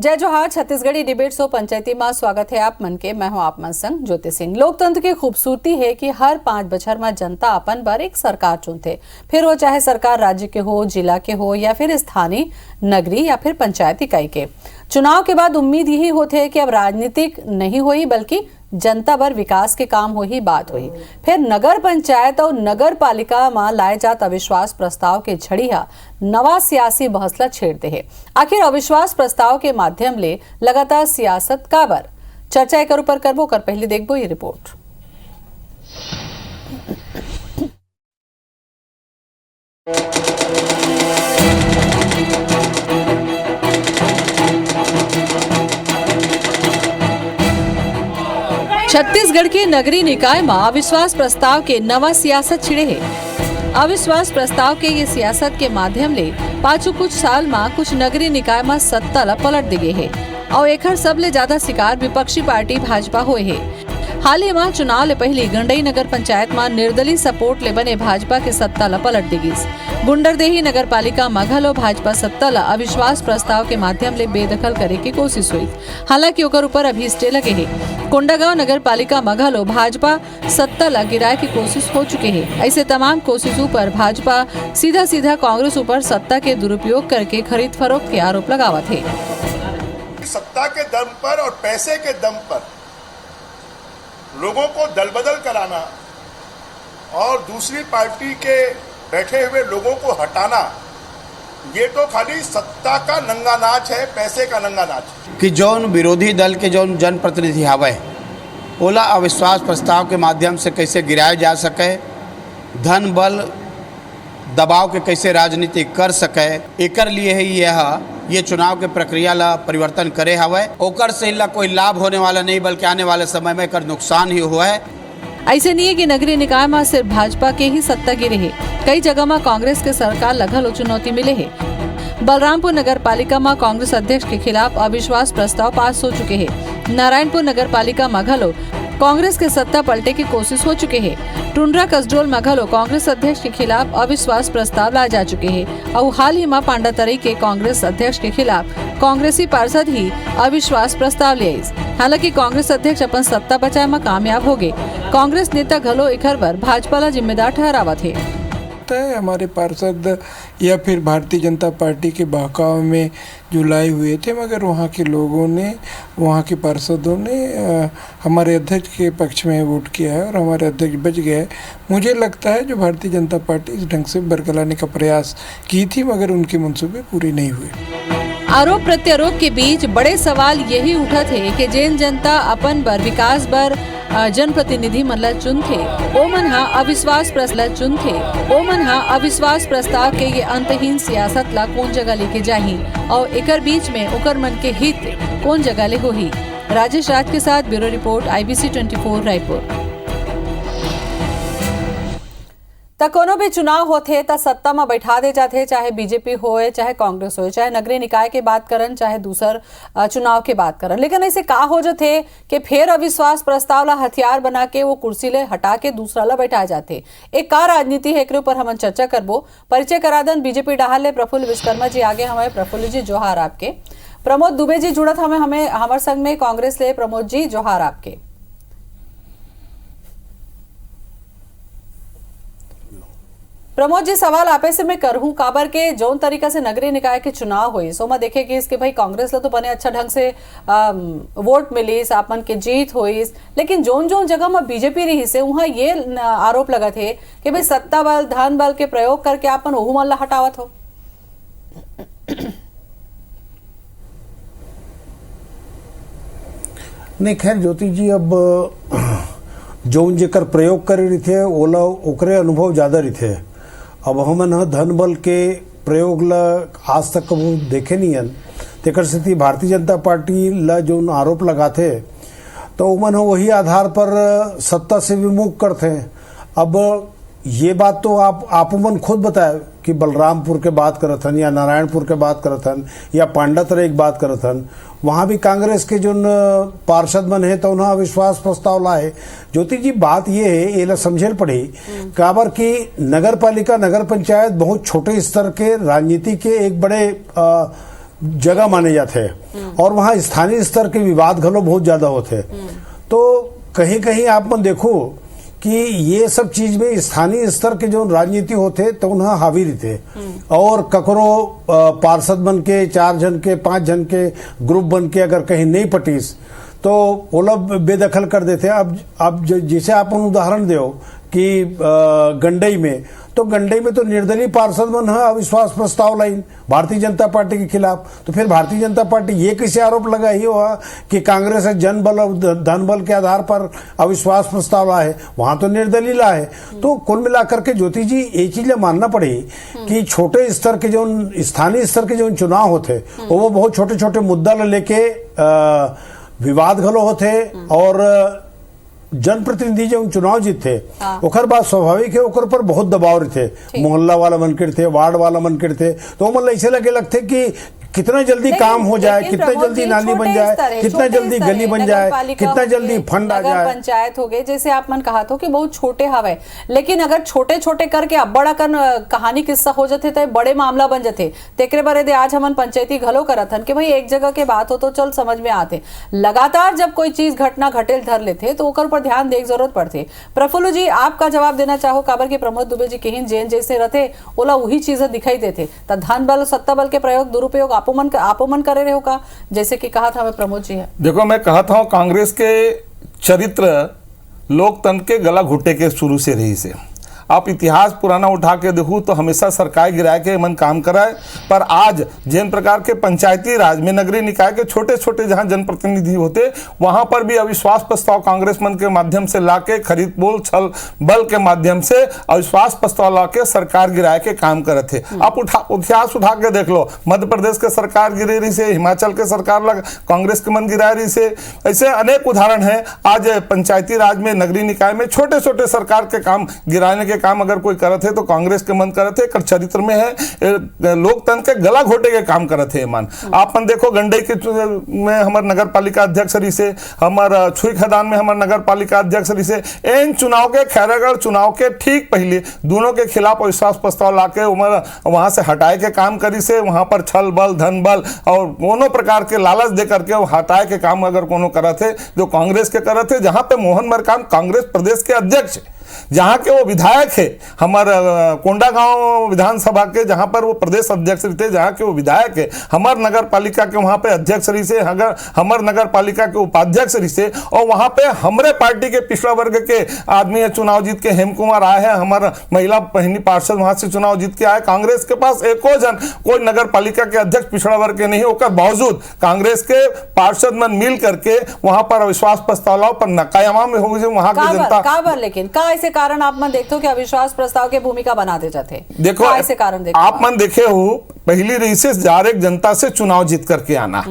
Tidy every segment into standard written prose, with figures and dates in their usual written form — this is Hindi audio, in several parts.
जय जोहार। छत्तीसगढ़ी डिबेट शो पंचायती में स्वागत है आप मन के। मैं हूं आप मन संग ज्योति सिंह। लोकतंत्र की खूबसूरती है कि हर 5 बछर में जनता अपन बार एक सरकार चुनते, फिर वो चाहे सरकार राज्य के हो, जिला के हो या फिर स्थानीय, नगरी या फिर पंचायत इकाई के। चुनाव के बाद उम्मीद यही होती है कि अब राजनीतिक नहीं हुई बल्कि जनता भर विकास के काम हो ही बात हुई। फिर नगर पंचायत और नगर पालिका में लाए जात अविश्वास प्रस्ताव के झड़िया नवा सियासी बहसला छेड़ते हैं। आखिर अविश्वास प्रस्ताव के माध्यम ले लगातार सियासत काबर चर्चा एकर ऊपर करबो कर पहले देखबो ये रिपोर्ट। छत्तीसगढ़ के नगरीय निकाय में अविश्वास प्रस्ताव के नवा सियासत छिड़े है। अविश्वास प्रस्ताव के ये सियासत के माध्यम ले पाछू कुछ साल में कुछ नगरीय निकाय में सत्ता ला पलट दिए है और एकर सबले ज्यादा शिकार विपक्षी पार्टी भाजपा हुए है। हाल ही में चुनाव ले पहले गंडई नगर पंचायत में निर्दलीय सपोर्ट ले बने भाजपा के सत्ता ला पलट दिगिस। गुंडरदेही नगर पालिका मघलो भाजपा सत्ता ला अविश्वास प्रस्ताव के माध्यम ले बेदखल करे की कोशिश हुई। हालांकि ओकर ऊपर अभी स्टे लगे है। कोंडागांव नगर पालिका मघलो भाजपा सत्ता ला गिराए की कोशिश हो चुके हैं। ऐसे तमाम कोशिशों पर भाजपा सीधा सीधा कांग्रेस ऊपर सत्ता के दुरुपयोग करके खरीद फरोख्त के आरोप लगावत है। सत्ता के दम पर और पैसे के दम पर लोगों को दल बदल कराना और दूसरी पार्टी के बैठे हुए लोगों को हटाना, ये तो खाली सत्ता का नंगा नाच है, पैसे का नंगा नाच कि जौन विरोधी दल के जौन जनप्रतिनिधि हवे ओला अविश्वास प्रस्ताव के माध्यम से कैसे गिराया जा सके, धन बल दबाव के कैसे राजनीति कर सके, एकर लिए ही ये चुनाव के प्रक्रिया ला परिवर्तन करे हवे। ओकर से ला कोई लाभ होने वाला नहीं बल्कि आने वाले समय में कर नुकसान ही हुआ है। ऐसे नहीं है कि नगरीय निकाय में सिर्फ भाजपा के ही सत्ता गिरे है, कई जगह में कांग्रेस के सरकार लगल चुनौती मिले है। बलरामपुर नगर पालिका में कांग्रेस अध्यक्ष के खिलाफ अविश्वास प्रस्ताव पास हो चुके हैं। नारायणपुर नगर पालिका मघलो कांग्रेस के सत्ता पलटे की कोशिश हो चुके हैं। टुंड्रा कसडोल मघलो कांग्रेस अध्यक्ष के खिलाफ अविश्वास प्रस्ताव लाए जा चुके हैं और हाल ही में पांडातरई के कांग्रेस अध्यक्ष के खिलाफ कांग्रेसी पार्षद ही अविश्वास प्रस्ताव ले आई। हालांकि कांग्रेस अध्यक्ष अपन सत्ता बचाए में कामयाब हो गए। कांग्रेस नेता घलो एकर बर भाजपा ला जिम्मेदार ठहरावत है। हमारे पार्षद या फिर भारतीय जनता पार्टी के बहकाव में जो लाए हुए थे, मगर वहाँ के लोगों ने, वहाँ के पार्षदों ने हमारे अध्यक्ष के पक्ष में वोट किया है और हमारे अध्यक्ष बच गए। मुझे लगता है जो भारतीय जनता पार्टी इस ढंग से बरकलाने का प्रयास की थी मगर उनके मंसूबे पूरे नहीं हुए। आरोप प्रत्यारोप के बीच बड़े सवाल यही उठा थे कि जैन जनता अपन बर विकास बर जनप्रतिनिधि मन ला चुनथे, ओ मन हा अविश्वास प्रस्ताव चुनथे, ओ मन हा अविश्वास प्रस्ताव के ये अंतहीन सियासत ला कौन जगह लेके जाही और एकर बीच में ओकर मन के हित कौन जगह ले होही। राजेश राज के साथ ब्यूरो रिपोर्ट IBC 24 रायपुर। कोनो भी चुनाव होते ता सत्ता में बैठा दे जाते, चाहे बीजेपी होए, चाहे कांग्रेस होए, चाहे नगरीय निकाय के बात करन, चाहे दूसर चुनाव के बात करन। लेकिन ऐसे का हो जाते कि फिर अविश्वास प्रस्ताव ला हथियार बना के वो कुर्सी ले हटा के दूसरा ला बैठा जाते। एक का राजनीति है एक ऊपर हम चर्चा करबो। परिचय करा दन बीजेपी डाहर ले प्रफुल्ल विश्वकर्मा जी आगे हमें। प्रफुल्ल जी जोहार आपके। प्रमोद दुबे जी जुड़त हमें हमारे संग में कांग्रेस ले। प्रमोद जी जोहार आपके। प्रमोद जी सवाल आपे से मैं करहूं काबर के जौन तरीका से नगरीय निकाय के चुनाव हुई सो मैं देखे कि इसके भाई कांग्रेस ला तो बने अच्छा ढंग से वोट मिलीस, आपन के जीत हुई, लेकिन जौन जौन जगह में बीजेपी रही से वहां ये आरोप लगा थे कि भाई सत्ता बल धन बल के प्रयोग करके आपन ओहू मन ला हटावत हो। नहीं खैर ज्योति जी, अब जौन जेकर प्रयोग करे रही थे ओला ओकरे अनुभव ज्यादा रही थे। अब हमन धन बल के प्रयोग ला आज तक कबू देखे नहीं हन। तेकर स्थिति भारतीय जनता पार्टी ला जो आरोप लगाते तो उमन वही आधार पर सत्ता से विमुख करते। अब ये बात तो आप मन खुद बताए कि बलरामपुर के बात करत हन या नारायणपुर के बात करत हन या पांडातरई की बात करत हन, वहां भी कांग्रेस के जो पार्षद मन है तो उन्हें अविश्वास प्रस्ताव लाए। ज्योति जी बात ये है, ये ला समझे पड़ी काबर की नगर पालिका नगर पंचायत बहुत छोटे स्तर के राजनीति के एक बड़े जगह माने जाते और वहाँ स्थानीय स्तर के विवाद घलो बहुत ज्यादा होते। तो कहीं कहीं आप मन देखो कि ये सब चीज में स्थानीय स्तर के जो राजनीति होते तो उन्हें हावी रहते और ककरो पार्षद बन के 4 जन के 5 जन के ग्रुप बन के अगर कहीं नहीं पटीस तो वो लोग बेदखल कर देते। अब जैसे आप उदाहरण दो कि गंडई में तो निर्दलीय पार्षद मन अविश्वास प्रस्ताव लाइन भारतीय जनता पार्टी के खिलाफ। तो फिर भारतीय जनता पार्टी ये कैसे आरोप लगा ही हुआ कि कांग्रेस है जन बल और धन बल के आधार पर अविश्वास प्रस्ताव लाए है, वहां तो निर्दलीय लाए। तो कुल मिलाकर के ज्योति जी एक चीज मानना पड़ी कि छोटे स्तर के जो स्थानीय स्तर के जो चुनाव होते वो बहुत छोटे छोटे मुद्दा लेके विवाद घलो होते और जनप्रतिनिधि जो चुनाव जीतते ओकर बाद स्वाभाविक है ओकर पर बहुत दबाव रहते। मोहल्ला वाला मन करते, वार्ड वाला मन करते, तो मतलब ऐसे लगे लगते कि कितना जल्दी काम हो जाए, कितना जल्दी नाली बन जाए, कितना जल्दी गली बन जाए, कितना जल्दी फंड आ जाए। पंचायत हो गए जैसे आप मन कहा तो कि बहुत छोटे हवे, लेकिन अगर छोटे छोटे करके अब बड़ा कहानी किस्सा हो जाते तो बड़े मामला बन जाते। तेकरे बारे दे आज हमन पंचायती घलो करत हन कि भाई एक जगह के बात हो तो चल समझ में आते। लगातार जब कोई चीज घटना घटेल धर लेते तो ओकर पर ध्यान देख जरूरत पड़ते। प्रफुल्ल जी आपका जवाब देना चाहो काबर के प्रमोद दुबे जी कहीं जेन जैसे रहते ओला वही चीजें दिखाई देते। धन बल सत्ता बल के प्रयोग दुरुपयोग आपोमन करे रहे हो का, जैसे कि कहा था हमें प्रमोद जी है। देखो मैं कहा था कांग्रेस के चरित्र लोकतंत्र के गला घुट्टे के शुरू से रही से। आप इतिहास पुराना उठा के देखो तो हमेशा सरकार गिराए के मन काम कराए, पर आज जिन प्रकार के पंचायती राज में नगरीय निकाय के छोटे छोटे जहां जनप्रतिनिधि होते वहां पर भी अविश्वास प्रस्ताव कांग्रेस मन के माध्यम से लाके खरीद बोल छल बल के माध्यम से अविश्वास प्रस्ताव लाके सरकार गिराए के काम करे थे। आप इतिहास उठा के देख लो, मध्य प्रदेश के सरकार गिरे रही से, हिमाचल के सरकार कांग्रेस के मन गिराए रही से, ऐसे अनेक उदाहरण है। आज पंचायती राज में नगरीय निकाय में छोटे छोटे सरकार के काम गिराने के काम अगर कोई करत है तो कांग्रेस के मन करत है, कर चरित्र में है लोकतंत्र के गला घोटे के काम करत है। मान आपन देखो गंडई के में हमार नगर पालिका अध्यक्ष रही से, हमार छुई खदान में हमार नगर पालिका अध्यक्ष रही से, इन चुनाव के खैरागढ़ चुनाव के ठीक पहले दोनों के खिलाफ अविश्वास प्रस्ताव लाके वहां से हटाए के काम करी से, वहां पर छल बल धन बल और दोनों प्रकार के लालच दे करके हटाए के काम अगर कोनो करत है जो कांग्रेस के करत है। जहां पे मोहन मरकाम कांग्रेस प्रदेश के अध्यक्ष, जहां के वो विधायक है हमारे कोंडागांव विधानसभा के, जहां पर वो प्रदेश अध्यक्ष रहते, जहां के वो विधायक है, हमार नगर पालिका के वहां पे अध्यक्ष रही से, हमार नगर पालिका के उपाध्यक्ष रही से, और वहां पे हमरे पार्टी के पिछड़ा वर्ग के आदमी चुनाव जीत के हेम कुमार आए हैं, हमारा महिला बहनी पार्षद वहां से चुनाव जीत के आए। कांग्रेस के पास एको जन कोई नगर पालिका के अध्यक्ष पिछड़ा वर्ग के नहीं होकर बावजूद कांग्रेस के पार्षद मन मिल करके वहां पर अविश्वास प्रस्ताव लाओ पर नकायामा में हो गई वहां की जनता। लेकिन का ऐसे कारण आप मन देखते हो कि अविश्वास प्रस्ताव के भूमिका बनाते जाते। देखो ऐसे कारण देखो आप मन देखे हो पहली रही से डायरेक्ट जनता से चुनाव जीत करके आना।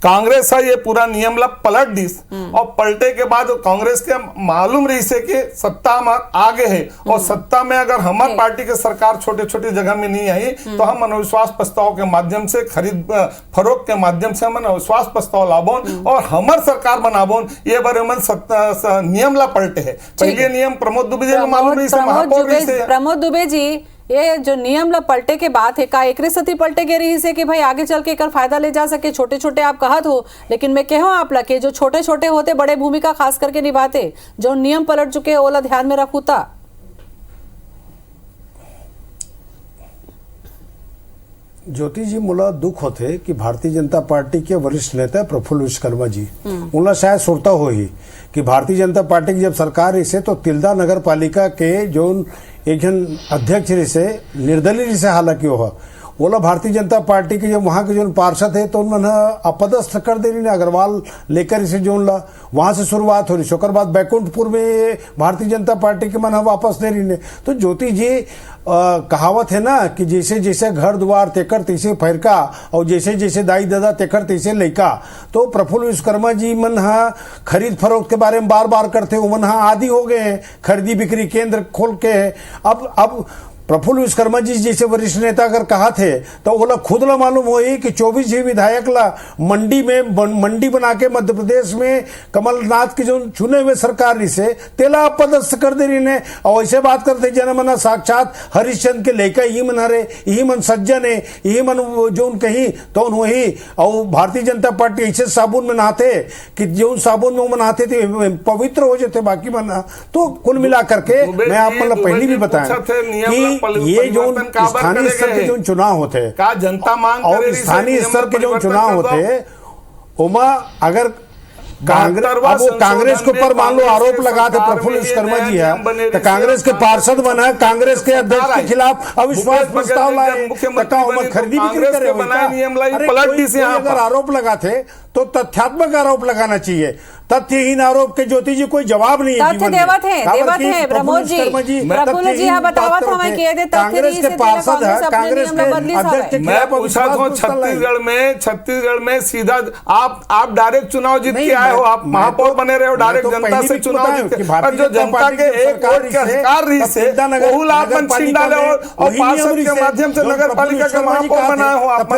कांग्रेस है ये पूरा नियम ला पलट दी और पलटे के बाद कांग्रेस के मालूम रही से कि सत्ता में आगे है और सत्ता में अगर हमारे पार्टी के सरकार छोटे छोटे जगह में नहीं आई तो हम अविश्वास प्रस्ताव के माध्यम से खरीद फरोख्त के माध्यम से हम अविश्वास प्रस्ताव लाबोन और हमार सरकार बनाबोन। ये बारे में नियम ला पलटे है। पहले नियम प्रमोद दुबे जी मालूम नहीं से महापौर रही से। प्रमोद दुबे जी ये जो नियम ला पलटे के बात है का एकरे सती पलटे के रही से कि भाई आगे चल के एकर फायदा ले जा सके। छोटे छोटे आप कहत हो, लेकिन मैं कहूं आप ला के जो छोटे छोटे होते बड़े भूमिका खास करके निभाते, जो नियम पलट चुके ओला ध्यान में रखूता। ज्योति जी मोला दुख होते कि भारतीय जनता पार्टी के वरिष्ठ नेता प्रफुल्ल विश्वकर्मा जी उनला शायद सुरता हो ही कि भारतीय जनता पार्टी की जब सरकार इसे तो तिल्दा नगर पालिका के जो एक जन अध्यक्ष से निर्दलीय से हालांकि ओला भारतीय जनता पार्टी के जब वहां के जो पार्षद है तो उन्होंने अपदस्थ कर दे रही अग्रवाल लेकर इसे जो वहां से शुरुआत हो रही है। बाद बैकुंठपुर में भारतीय जनता पार्टी के मन वापस दे रही। तो ज्योति जी कहावत है ना कि जैसे जैसे घर द्वार तेकर तैसे फैरका और जैसे जैसे दाई दादा तेकर तैसे लैका। तो प्रफुल्ल विश्वकर्मा जी मन खरीद फरोख्त के बारे में बार बार करते, वो मन आदि हो गए हैं, खरीदी बिक्री केंद्र खोल के है। अब प्रफुल्ल विश्वकर्मा जी जैसे वरिष्ठ नेता अगर कहा थे तो ओला खुद ला मालूम हो कि 24 ही विधायक ला मंडी बना के मध्य प्रदेश में कमलनाथ की जो चुने हुए सरकार रही से तेला अपदस्थ कर दे रही ने। और ऐसे बात करते जन मना साक्षात हरिश्चंद्र के लेकर ही मन हरे, यही मन सज्जन है, यही मन जो कहीं तो वही। और भारतीय जनता पार्टी ऐसे साबुन में नहाते कि जो साबुन में नहाते थे पवित्र हो जाते बाकी मना। तो कुल मिला करके मैं आप मतलब पहले भी बताया कि ये जो स्थानीय स्तर के जो चुनाव होते का जनता मांग और स्थानीय स्तर के जो चुनाव होते उमा अगर कांग्रेस के ऊपर मान लो आरोप लगाते प्रफुल्ल विश्वकर्मा जी है तो कांग्रेस के पार्षद बना कांग्रेस के अध्यक्ष के खिलाफ अविश्वास प्रस्ताव लाए खरीदी बिक्री करे। अगर आरोप लगाते तो तथ्यात्मक आरोप लगाना चाहिए, तथ्यहीन आरोप के ज्योति जी कोई जवाब नहीं है। तथ्य देवत है प्रमोद जी, प्रफुल्ल जी बतावत हमें कह दे कांग्रेस के पार्षद है, कांग्रेस के अध्यक्ष के मैं पूछा था छत्तीसगढ़ में सीधा आप डायरेक्ट चुनाव जीत के आए हो, आप महापौर बने रहे हो, डायरेक्ट जनता से चुनाव जीत के, और जो जनता के एक वोट के अधिकार रही से बहुल आप मन छीन डाले हो और पार्षद के माध्यम से नगर पालिका का महापौर बनाए हो आप।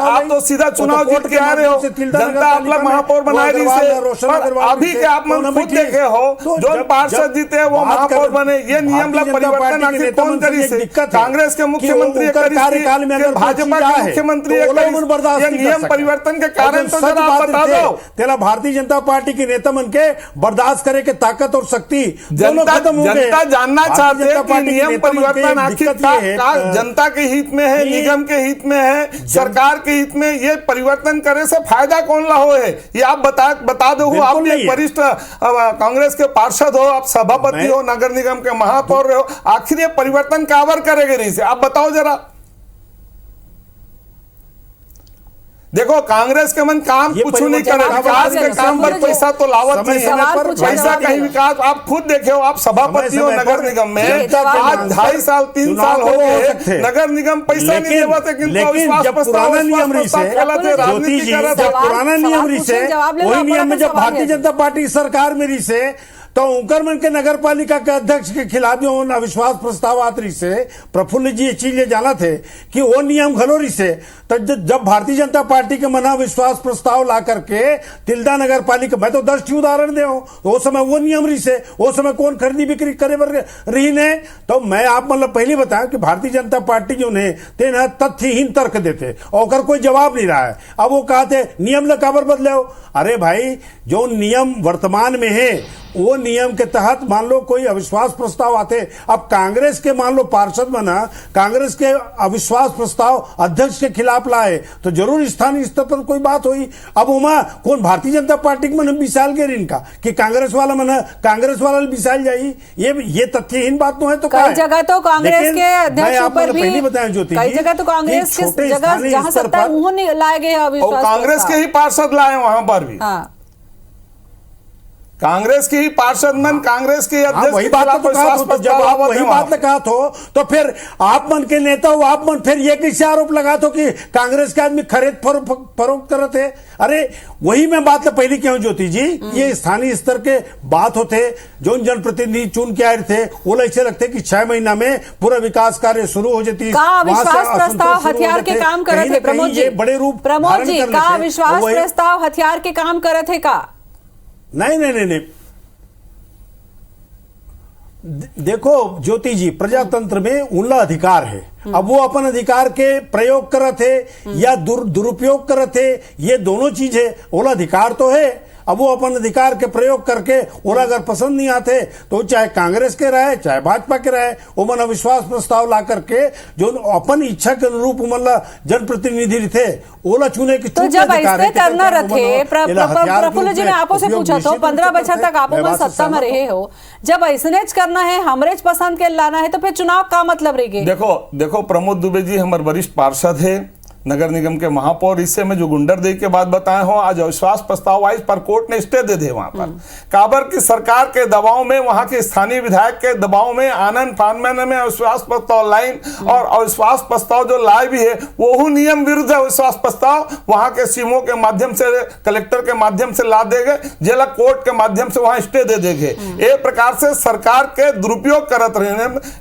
आप तो सीधा चुनाव जीत के रहे हो, जनता आप लोग महापौर बनाए रही से, पर अभी के आप मन खुद देखे हो जो पार्षद जीते वो महापौर बने। ये नियम ला परिवर्तन आखिर कौन करी से? कांग्रेस के मुख्यमंत्री भाजपा के मुख्यमंत्री ये नियम परिवर्तन के कारण तो जरा आप बता दो। तेरा भारतीय जनता पार्टी के नेता मन के बर्दाश्त करे के ताकत और शक्ति जनता जानना चाहते हैं कि नियम परिवर्तन आखिर जनता के हित में है, निगम के हित में है, सरकार के हित में, ये परिवर्तन करे से फायदा कौन ला हो है ये आप बता दो। आप भी एक वरिष्ठ कांग्रेस के पार्षद हो, आप सभापति हो, नगर निगम के महापौर हो, आखिर ये परिवर्तन काबर करेंगे रही से आप बताओ जरा। देखो कांग्रेस के मन काम कुछ नहीं करे, विकास के काम पर पैसा तो लावत नहीं है, पैसा कहीं विकास आप खुद देखे हो, आप सभापति हो नगर निगम में, आज 2.5 साल 3 साल हो गए नगर निगम पैसा नहीं देवा थे, किंतु पुराना नियम रही से पुराना नियम रही से वही नियम में जब भारतीय जनता पार्टी सरकार में रही से तो उनकर मन के नगर पालिका के अध्यक्ष के खिलाफ जो अविश्वास प्रस्ताव आत रही से प्रफुल्ल जी ये चीज ये जाना थे कि वो नियम घलो रही से। तो जब भारतीय जनता पार्टी के मना विश्वास प्रस्ताव ला करके तिल्दा नगर पालिका, मैं तो 10 उदाहरण दे वो समय वो नियम रही से, वो समय कौन खरीदी बिक्री करे रही ने। तो मैं आप मतलब पहले बताया कि भारतीय जनता पार्टी जो ने तेना तथ्यहीन तर्क देते और कोई जवाब नहीं रहा है। अब वो कहते नियम ल काबर बदले हो, अरे भाई जो नियम वर्तमान में है वो नियम के तहत मान लो कोई अविश्वास प्रस्ताव आते, अब कांग्रेस के मान लो पार्षद बना कांग्रेस के अविश्वास प्रस्ताव अध्यक्ष के खिलाफ लाए तो जरूर स्थानीय स्तर पर कोई बात हुई। अब उमा कौन भारतीय जनता पार्टी के मन विशाल के इनका कि कांग्रेस वाला मन कांग्रेस वाला विशाल जाई, ये तथ्यहीन बात तो है। तो कई जगह तो कांग्रेस के अध्यक्ष ऊपर भी बताया ज्योति, कई जगह तो कांग्रेस के जगह जहां सत्ता है उन्होंने लाए गए अविश्वास, कांग्रेस के ही पार्षद लाए वहां पर भी, कांग्रेस के ही पार्षद मन कांग्रेस के अध्यक्ष वही बात तो कहा, जब आप वही बात कहा तो फिर आप मन के नेता हो, आप मन फिर ये कैसे आरोप लगा तो कि कांग्रेस के आदमी खरीद फरोख्त करते हैं। अरे वही मैं बात पहले क्यों ज्योति जी, ये स्थानीय स्तर के बात होते जो जनप्रतिनिधि चुन के आए थे वो ऐसे लगते कि 6 महीना में पूरा विकास कार्य शुरू हो जाती। विश्वास प्रस्ताव हथियार के काम करे थे प्रमोद जी, बड़े रूप प्रमोद जी का विश्वास प्रस्ताव हथियार के काम करे थे का? नहीं देखो ज्योति जी, प्रजातंत्र में उनका अधिकार है, अब वो अपन अधिकार के प्रयोग करत है या दुरुपयोग करत है, ये दोनों चीज है। ओला अधिकार तो है, अब वो अपन अधिकार के प्रयोग करके ओला अगर पसंद नहीं आते तो चाहे कांग्रेस के रहे चाहे भाजपा के रहे वो मन अविश्वास प्रस्ताव ला करके जो अपन इच्छा के अनुरूप उमला जनप्रतिनिधि थे ओला चुने की। तो जब ऐसे करना रहे प्रफुल्ल जी ने आपो से पूछा तो 15 बच्चा तक आप सत्ता में रहे हो, जब ऐसे करना है हमरे पसंद के लाना है तो फिर चुनाव का मतलब रहेगा? देखो प्रमोद दुबे जी हमारे वरिष्ठ पार्षद है, नगर निगम के महापौर हिस्से में जो गुंडरदेही के बाद बताए हो, आज अविश्वास प्रस्ताव आई पर कोर्ट ने स्टे दे वहां पर काबर की सरकार के दबाव में, वहां के स्थानीय विधायक के दबाव में आनंद फानमैन में अविश्वास प्रस्ताव लाइन और अविश्वास प्रस्ताव जो लाए भी है वो नियम विरुद्ध है। अविश्वास प्रस्ताव वहां के सीएमओ के माध्यम से, कलेक्टर के माध्यम से ला देंगे, जिला कोर्ट के माध्यम से वहां स्टे दे देंगे। एक प्रकार से सरकार के दुरुपयोग करत रहे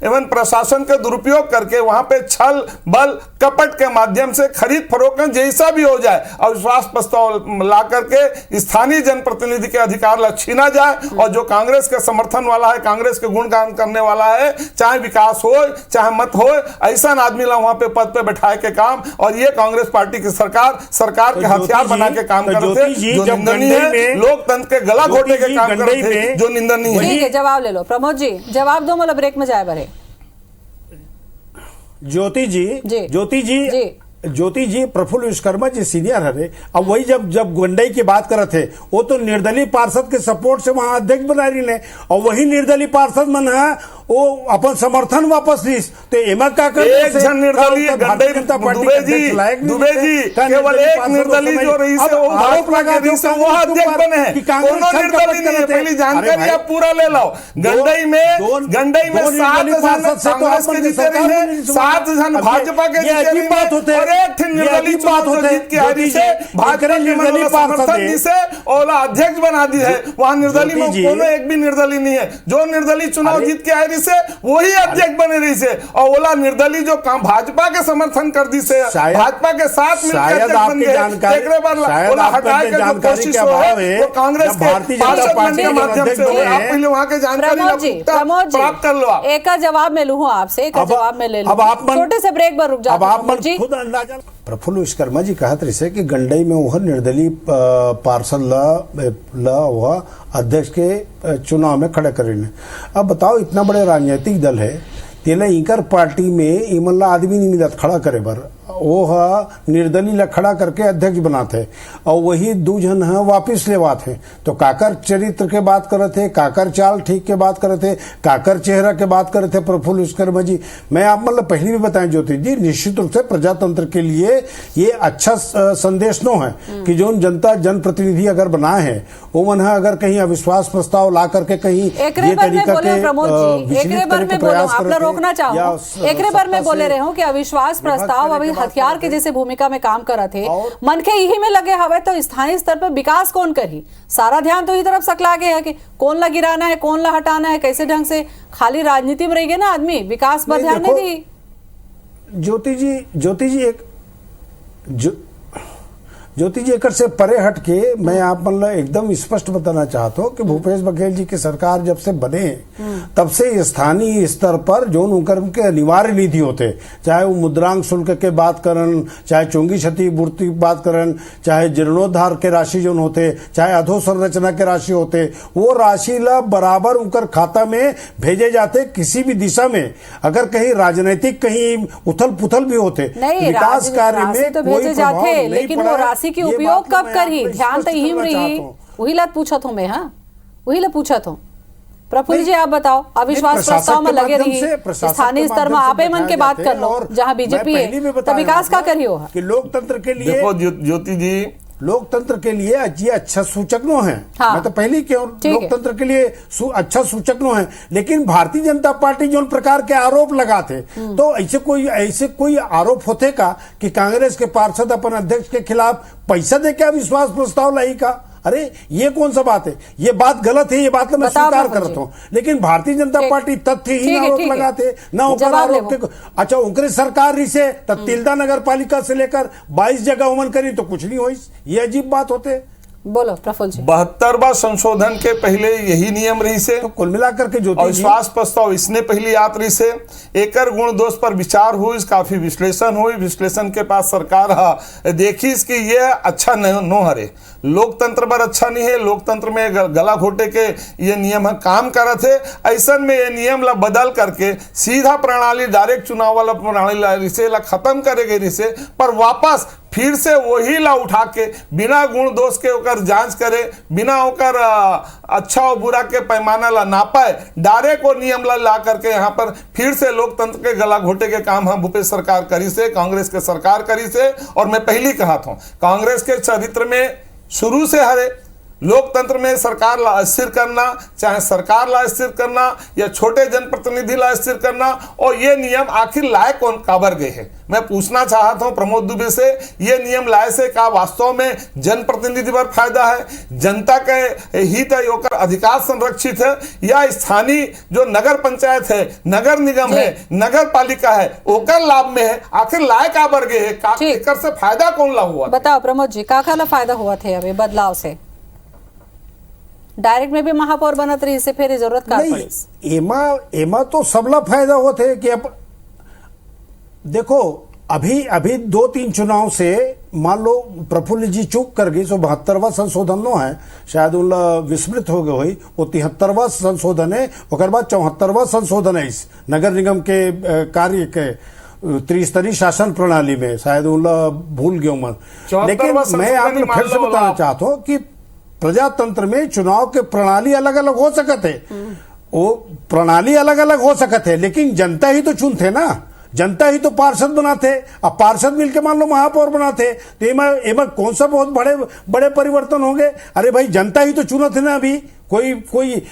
एवं प्रशासन के दुरुपयोग करके वहां पे छल बल कपट के माध्यम से खरीद फरोख्त जैसा भी हो जाए अविश्वास प्रस्ताव ला करके स्थानीय जनप्रतिनिधि के अधिकार ला छीना जाए। और जो कांग्रेस के समर्थन वाला है, कांग्रेस के गुणगान करने वाला है, चाहे विकास हो चाहे मत हो, ऐसा आदमी ला वहां पे पद पे बैठाए के काम, और ये कांग्रेस पार्टी की सरकार के हथियार बना के काम करते हैं, जो निंदनीय है। लोकतंत्र के गला घोटने के काम करते हैं, जो निंदनीय है। ठीक है, जवाब ले लो प्रमोद जी, जवाब दो, मतलब ब्रेक में जाए भरे। ज्योति जी प्रफुल्ल विश्वकर्मा जी सीनियर है। अब वही जब गुंडई की बात करत थे, वो तो निर्दलीय पार्षद के सपोर्ट से वहां अध्यक्ष बना रही ने, और वही निर्दलीय पार्षद मन है वो अपन समर्थन वापस ली। तो एमा का एक जन निर्दलीय दुबे जी केवल एक निर्दलीय जो रही से वो आरोप लगा रही से वो अध्यक्ष बने हैं, कोनो निर्दलीय नहीं है। पहली जानकारी आप पूरा ले लो। गंडई में 7 जन कांग्रेस के जीते रही है, 7 जन भाजपा के जीते रही है, और एक निर्दलीय चुनाव जीत के आदि से भाजपा के समर्थन जी से ओला अध्यक्ष बना दी है। वहां निर्दलीय में कोनो एक भी निर्दलीय नहीं है। जो निर्दलीय चुनाव जीत के आए से वही अध्यक्ष बने रही से, और ओला निर्दलीय जो काम भाजपा के समर्थन कर दी से भाजपा के साथ मिलकर अध्यक्ष बन गए। ओला हटाए के जो कोशिश हो है वो कांग्रेस के पार्षद बनने के माध्यम से हो। आप पहले वहां के जानकारी प्राप्त कर लो। एक का जवाब मैं लूं आपसे, एक का जवाब मैं ले लूं। छोटे से ब्रेक पर रुक जाओ। अब आप खुद अंदाजा। प्रफुल्ल विश्वकर्मा जी कहत रही से कि गंडई में वह निर्दलीय पार्षद ला वह अध्यक्ष के चुनाव में खड़े करें। अब बताओ, इतना बड़े राजनीतिक दल है, तेला इंकर पार्टी में इमल्ला आदमी नहीं मिलत खड़ा करे बर, वो निर्दलीय ला खड़ा करके अध्यक्ष बनाते, और वही 2 जन है वापिस लेवात है। तो काकर चरित्र के बात करते थे, काकर चाल ठीक के बात करते थे, काकर चेहरा के बात करते थे प्रफुल्ल विश्वकर्मा जी। मैं आप मतलब पहले भी बताएं ज्योति जी, निश्चित रूप से प्रजातंत्र के लिए ये अच्छा संदेश नो है कि जो जनता जनप्रतिनिधि अगर बनाए हैं वो मन है, अगर कहीं अविश्वास प्रस्ताव ला करके कहीं ये तरीका के प्रयास रोकना चाहूँ, एक बार में बोले रहे हूँ कि अविश्वास प्रस्ताव अभी हथियार के जैसे भूमिका में काम कर रहे थे, मन के यही में लगे हवे, तो स्थानीय स्तर पर विकास कौन करी? सारा ध्यान तो इस तरफ सकला गया है कि कौन ला गिराना है, कौन ला हटाना है, कैसे ढंग से खाली राजनीति में रहेगा ना आदमी, विकास पर ध्यान नहीं दी। ज्योति जी एक से परे हट के मैं आप मतलब एकदम स्पष्ट बताना चाहता हूँ कि भूपेश बघेल जी की सरकार जब से बने तब से स्थानीय स्तर पर जो उनके अनिवार्य निधि होते, चाहे वो मुद्रांक शुल्क के बात करन, चाहे चुंगी क्षतिपूर्ति बात करन, चाहे जीर्णोद्धार के राशि जो होते, चाहे अधोसंरचना के राशि होते, वो राशि ला बराबर उनकर खाता में भेजे जाते। किसी भी दिशा में अगर कहीं राजनीतिक कहीं उथल पुथल भी होते, विकास कार्य में तो भेजे जाते, लेकिन वो राशि की उपयोग कब करी, ध्यान तो यही में रही। वही ला पूछा था मैं, हाँ वही ला पूछा था। प्रफुल्ल जी आप बताओ, अविश्वास प्रस्ताव में लगे रही, स्थानीय स्तर में आपे मन के बात कर लो, जहाँ बीजेपी है तो विकास का करी हो कि लोकतंत्र के लिए। देखो ज्योति जी, लोकतंत्र के लिए ये अच्छा सूचक नो है। हाँ। मैं तो पहले क्यों लोकतंत्र के लिए अच्छा सूचक नो है, लेकिन भारतीय जनता पार्टी जो प्रकार के आरोप लगाते, तो ऐसे कोई आरोप होते का कि कांग्रेस के पार्षद अपन अध्यक्ष के खिलाफ पैसा दे के अविश्वास प्रस्ताव लाई का? अरे ये कौन सा बात है? ये बात गलत है, ये बात तो मैं स्वीकार करता हूँ, लेकिन भारतीय जनता पार्टी तथ्यहीन आरोप लगाते ना उनका आरोप के। अच्छा उनके सरकार रही से तिल्दा नगर पालिका से लेकर 22 जगह उमन करी तो कुछ नहीं हुई, ये अजीब बात होते। बोलो प्रफुल्ल जी। 72वां संशोधन के पहले यही नियम रही से, तो कुल मिलाकर के जो अविश्वास प्रस्ताव इसने पहली याद रही से, एकर गुण दोष पर विचार हुई, काफी विश्लेषण हुई, विश्लेषण के पास सरकार देखी कि ये अच्छा नो हरे, लोकतंत्र पर अच्छा नहीं है, लोकतंत्र में गला घोटे के ये नियम काम कर थे। ऐसा में ये नियम ला बदल करके सीधा प्रणाली डायरेक्ट चुनाव वाला प्रणाली ला खत्म करे गई रिसे, पर वापस फिर से वही ला उठा के बिना गुण दोष के ओकर जांच करे, बिना ओकर अच्छा और बुरा के पैमाना ला नापे, डायरेक्ट वो नियम ला करके यहाँ पर फिर से लोकतंत्र के गला घोटे के काम हम भूपेश सरकार करी से, कांग्रेस के सरकार करी से। और मैं पहली कहा था कांग्रेस के चरित्र में शुरू से हरे लोकतंत्र में सरकार ला अस्थिर करना, चाहे सरकार ला अस्थिर करना या छोटे जनप्रतिनिधि ला अस्थिर करना, और ये नियम आखिर लाए कौन काबर गए हैं। मैं पूछना चाहता हूं प्रमोद दुबे से, ये नियम लाए से का वास्तव में जनप्रतिनिधि पर फायदा है, जनता के हित है, ओकर अधिकार संरक्षित है, या स्थानीय जो नगर पंचायत है, नगर निगम है, नगर पालिका है, ओकर लाभ में है। आखिर लाए काबर गए है, एकर से फायदा कौन ला हुआ? बताओ प्रमोद जी, का फायदा हुआ थे अभी बदलाव से? डायरेक्ट में भी महापौर बनत रही से फिर जरूरत का पड़ी। एमा तो सबला फायदा होते है कि अब देखो अभी 2-3 चुनाव से मान लो प्रफुल्ल जी चूक कर गई, 72वां संशोधन नो है, शायद उन विस्मृत हो गए हुई, वो 73वां संशोधन है, और बाद 74वां संशोधन है इस नगर निगम के कार्य के त्रिस्तरीय शासन प्रणाली में, शायद उन भूल गया मन। लेकिन मैं आपको फिर से बताना चाहता हूँ कि प्रजातंत्र में चुनाव के प्रणाली अलग अलग हो सकते है, वो प्रणाली अलग अलग हो सकते है, लेकिन जनता ही तो चुनते ना, जनता ही तो पार्षद बनाते। अब पार्षद मिलके मान लो महापौर बनाते, तो एमा कौन सा बहुत बड़े बड़े परिवर्तन होंगे? अरे भाई जनता ही तो चुना थे ना, अभी कोई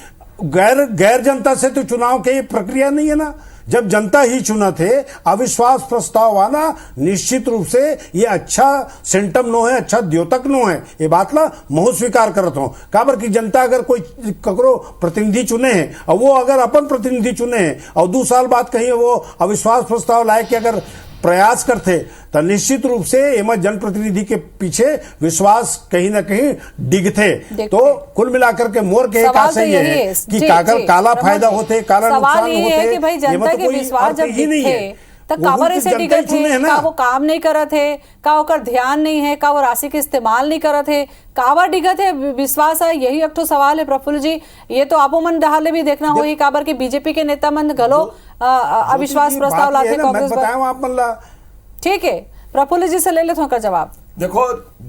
गैर जनता से तो चुनाव की प्रक्रिया नहीं है ना। जब जनता ही चुना थे, अविश्वास प्रस्ताव आना निश्चित रूप से ये अच्छा सिम्टम नो है, अच्छा द्योतक नो है, ये बात ला महु स्वीकार करता हूं। काबर की जनता अगर कोई ककरो प्रतिनिधि चुने हैं और वो अगर अपन प्रतिनिधि चुने हैं और 2 साल बाद कहीं वो अविश्वास प्रस्ताव लाए के अगर प्रयास करते, तो निश्चित रूप से एम जनप्रतिनिधि के पीछे विश्वास कहीं ना कहीं डिगते। तो कुल मिलाकर के मोर के एक आशय ये है कि काला फायदा होते, काला नुकसान होते, कि भाई जनता के विश्वास जब दिखे तो काबर ऐसे डिगत है, का वो काम नहीं करत है, का ओकर ध्यान नहीं है, का वो राशि के इस्तेमाल नहीं करत है, काबर डिगत है विश्वास है? यही एक तो सवाल है प्रफुल्ल जी। ये तो आपो मन दहाले भी देखना होगी काबर के बीजेपी के नेता मन गलो अविश्वास प्रस्ताव लाते कांग्रेस पर। ठीक है, प्रफुल्ल जी से ले लेते का जवाब। देखो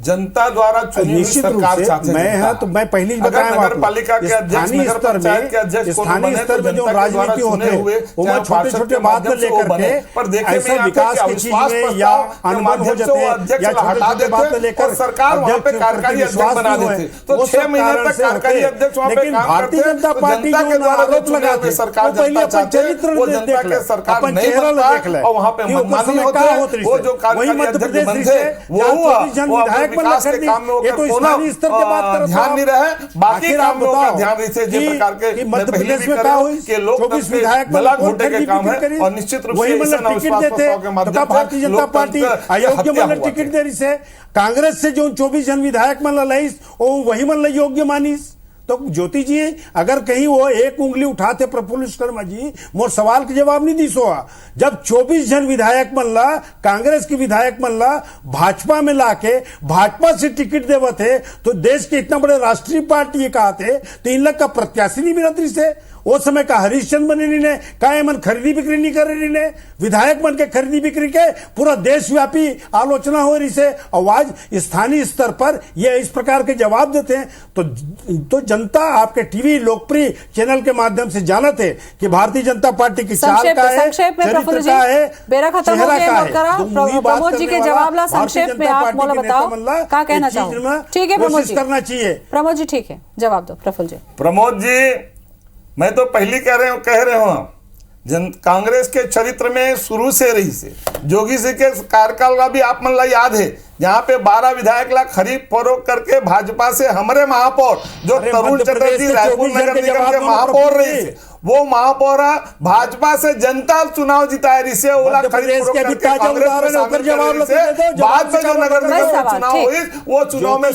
जनता द्वारा चुनी हुई सरकार चाहते हैं, तो मैं पहली बताया नगर पालिका के अध्यक्ष, नगर पंचायत के अध्यक्ष, स्थानीय स्तर में जो राजनीति होते हैं वो छोटे-छोटे बात में लेकर के, पर देखे ऐसे विकास की चीज में या अनुमान हो जाते हैं या छोटे-छोटे बात में लेकर सरकार वहां पे कार्यकारी अध्यक्ष बना देते, तो 6 महीने तक कार्यकारी अध्यक्ष वहां पे काम करते। भारतीय जनता पार्टी के द्वारा आरोप लगाते सरकार जनता चाहते हैं, वो जनता के सरकार नहीं बनता और वहां पे मनमानी होती है। वो जो कार्यकारी अध्यक्ष बनते वो विधायक ये तो स्थानीय स्तर के बात कर ध्यान नहीं रहे, बाकी काम में का ध्यान रही थे। जिस प्रकार के मध्य प्रदेश में क्या हुई कि लोग 24 विधायक गला घोटे के काम है, और निश्चित रूप से टिकट देते भारतीय जनता पार्टी अयोग्य मन टिकट दे रही से, कांग्रेस से जो 24 जन विधायक मन लाइस वही मन योग्य मानीस। तो ज्योति जी अगर कहीं वो एक उंगली उठाते प्रफुल्ल शर्मा जी, मोर सवाल के जवाब नहीं दी सोआ। जब 24 जन विधायक मनला कांग्रेस के विधायक मनला भाजपा में लाके भाजपा से टिकट देवे थे, तो देश के इतना बड़े राष्ट्रीय पार्टी कहा थे, तो इन लोग का प्रत्याशी नहीं मिलती से। वो समय का हरिश्चंद्र बने ने का मन खरीदी बिक्री नहीं कर रही ने, विधायक बन के खरीदी बिक्री के पूरा देशव्यापी आलोचना हो रही से। और आज स्थानीय स्तर पर ये इस प्रकार के जवाब देते हैं, तो जनता आपके टीवी लोकप्रिय चैनल के माध्यम से जानत है कि भारतीय जनता पार्टी की चाल का है, चरित्र का है, चेहरा का है। प्रमोद जी के जवाब ला संक्षेप में आप बोला बताओ क्या कहना चाहो। ठीक है प्रमोद जी, करना चाहिए। प्रमोद जी ठीक है, जवाब दो प्रफुल्ल जी। प्रमोद जी मैं तो पहली कह रहे हो कांग्रेस के चरित्र में शुरू से रही से जोगी जी के कार्यकाल का भी आप मन ला याद है, जहां पे 12 विधायक ला खरीद फरोख्त करके भाजपा से हमारे महापौर जो तरुण चटर्जी रायपुर नगर निगम के महापौर रहे थे, वो महापौर भाजपा से जनता चुनाव जिताए रही से, ओला खरीद फरोख्त करके कांग्रेस में शामिल कर से। बाद में जो नगर निगम चुनाव हुई वो चुनाव में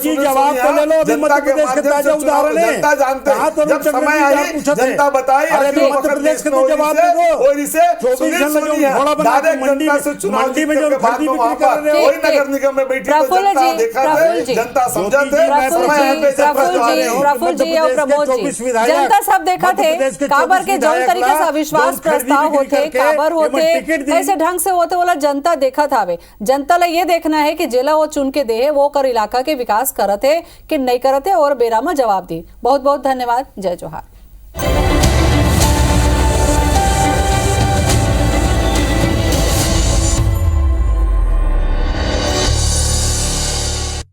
जनता के माध्यम से चुनाव जनता जानते हैं, जब समय आई जनता बताई डायरेक्ट जनता से चुनाव जीतने के बाद में वहां पर वही नगर निगम में बैठी तो प्रफुल्ल जनता जी, देखा प्रफुल्ल थे, जी, जनता समझा थे, प्रफुल्ल समय है पे जब प्रश्न हो। प्रफुल्ल जी और प्रमोद जी, जनता सब देखा थे काबर के जौन तरीके से अविश्वास प्रस्ताव होते, काबर होते, कैसे ढंग से होते, बोला जनता देखा था। जनता ला ये देखना है कि जिला वो चुन के दे वो कर इलाका के विकास करते कि नहीं करते, और बेरा में जवाब दी। बहुत बहुत धन्यवाद। जय जोहार।